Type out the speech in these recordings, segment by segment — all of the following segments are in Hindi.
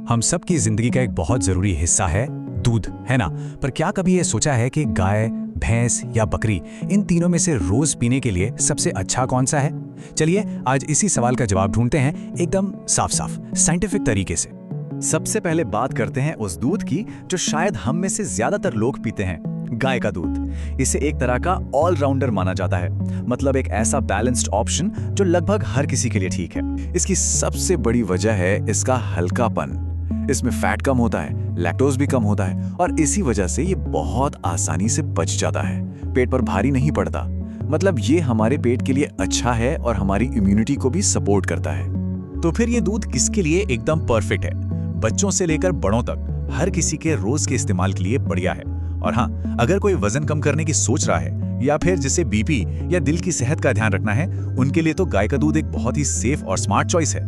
हम सब की जिंदगी का एक बहुत जरूरी हिस्सा है दूध, है ना। पर क्या कभी ये सोचा है कि गाय, भैंस या बकरी, इन तीनों में से रोज पीने के लिए सबसे अच्छा कौन सा है? चलिए आज इसी सवाल का जवाब ढूंढते हैं एकदम साफ साफ साइंटिफिक तरीके से। सबसे पहले बात करते हैं उस दूध की जो शायद हम में से ज्यादातर लोग पीते हैं, गाय का दूध। इसे एक तरह का ऑलराउंडर माना जाता है, मतलब एक ऐसा बैलेंस्ड ऑप्शन जो लगभग हर किसी के लिए ठीक है। इसकी सबसे बड़ी वजह है इसका हल्कापन। इसमें फैट कम होता है, लैक्टोज भी कम होता है और इसी वजह से ये बहुत आसानी से पच जाता है, पेट पर भारी नहीं पड़ता। मतलब ये हमारे पेट के लिए अच्छा है और हमारी इम्यूनिटी को भी सपोर्ट करता है। तो फिर ये दूध किसके लिए एकदम परफेक्ट है? बच्चों से लेकर बड़ों तक हर किसी के रोज के इस्तेमाल के लिए बढ़िया है। और हाँ, अगर कोई वजन कम करने की सोच रहा है या फिर जिसे बीपी या दिल की सेहत का ध्यान रखना है, उनके लिए तो गाय का दूध एक बहुत ही सेफ और स्मार्ट चॉइस है।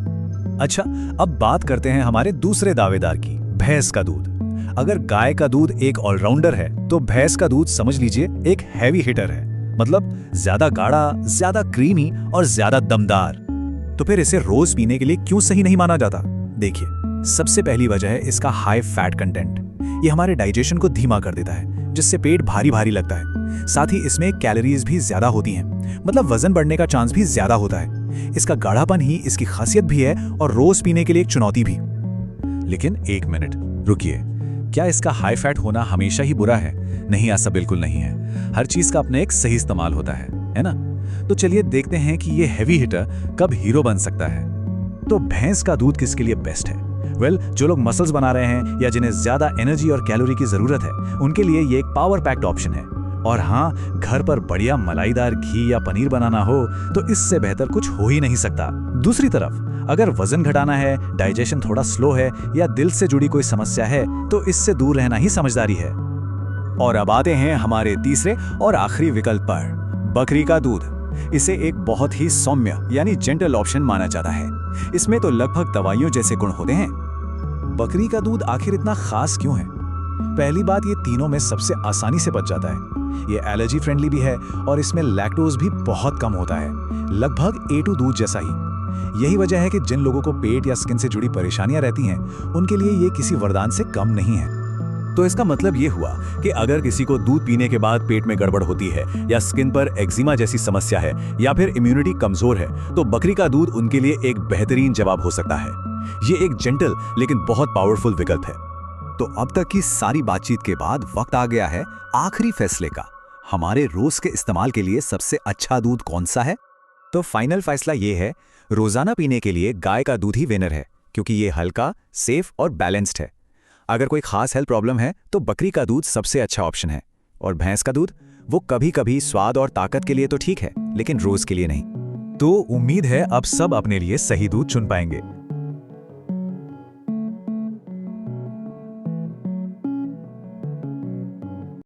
अच्छा, अब बात करते हैं हमारे दूसरे दावेदार की, भैंस का दूध। अगर गाय का दूध एक ऑलराउंडर है तो भैंस का दूध समझ लीजिए एक हैवी हिटर है, मतलब ज्यादा गाढ़ा, ज्यादा क्रीमी और ज्यादा दमदार। तो फिर इसे रोज पीने के लिए क्यों सही नहीं माना जाता? देखिए, सबसे पहली वजह है इसका हाई फैट कंटेंट। ये हमारे डाइजेशन को धीमा कर देता है, जिससे पेट भारी भारी लगता है। साथ ही इसमें कैलोरीज भी ज्यादा होती हैं, मतलब वजन बढ़ने का चांस भी ज्यादा होता है। इसका गाढ़ापन ही इसकी खासियत भी है और रोज पीने के लिए एक चुनौती भी। लेकिन एक मिनट रुकिए, क्या इसका हाई फैट होना हमेशा ही बुरा है? नहीं, ऐसा बिल्कुल नहीं है। हर चीज का अपना एक सही इस्तेमाल होता है ना। तो चलिए देखते हैं कि ये हैवी हिटर कब हीरो बन सकता है। तो भैंस का दूध किसके लिए बेस्ट है? जो लोग मसल्स बना रहे हैं या जिन्हें ज्यादा एनर्जी और कैलोरी की जरूरत है, उनके लिए ये एक पावर पैक्ड ऑप्शन है। और हाँ, घर पर बढ़िया मलाईदार घी या पनीर बनाना हो तो इससे बेहतर कुछ हो ही नहीं सकता। दूसरी तरफ अगर वजन घटाना है, डाइजेशन थोड़ा स्लो है या दिल से जुड़ी कोई समस्या है, तो इससे दूर रहना ही समझदारी है। और अब आते हैं हमारे तीसरे और आखिरी विकल्प पर, बकरी का दूध। इसे एक बहुत ही सौम्य यानी जेंटल ऑप्शन माना जाता है। इसमें तो लगभग दवाइयों जैसे गुण होते हैं। बकरी का दूध आखिर इतना खास क्यों है? पहली बात, ये तीनों में सबसे आसानी से पच जाता है। ये एलर्जी फ्रेंडली भी है और इसमें लैक्टोज भी बहुत कम होता है, लगभग A2 दूध जैसा ही। यही वजह है कि जिन लोगों को पेट या स्किन से जुड़ी परेशानियां रहती हैं, उनके लिए ये किसी वरदान से कम नहीं है। तो इसका मतलब ये हुआ कि अगर किसी को दूध पीने के बाद पेट में गड़बड़ होती है या स्किन पर एक्जिमा जैसी समस्या है या फिर इम्यूनिटी कमजोर है, तो बकरी का दूध उनके लिए एक बेहतरीन जवाब हो सकता है। ये एक जेंटल लेकिन बहुत पावरफुल विकल्प है। तो अब तक की सारी बातचीत के बाद वक्त आ गया है आखिरी फैसले का। हमारे रोज के इस्तेमाल के लिए सबसे अच्छा दूध कौन सा है? तो फाइनल फैसला ये है, रोजाना पीने के लिए गाय का दूध ही विनर है, क्योंकि ये हल्का, सेफ और बैलेंस्ड है। अगर कोई खास हेल्थ प्रॉब्लम है तो बकरी का दूध सबसे अच्छा ऑप्शन है। और भैंस का दूध, वो कभी कभी स्वाद और ताकत के लिए तो ठीक है, लेकिन रोज के लिए नहीं। तो उम्मीद है अब सब अपने लिए सही दूध चुन पाएंगे।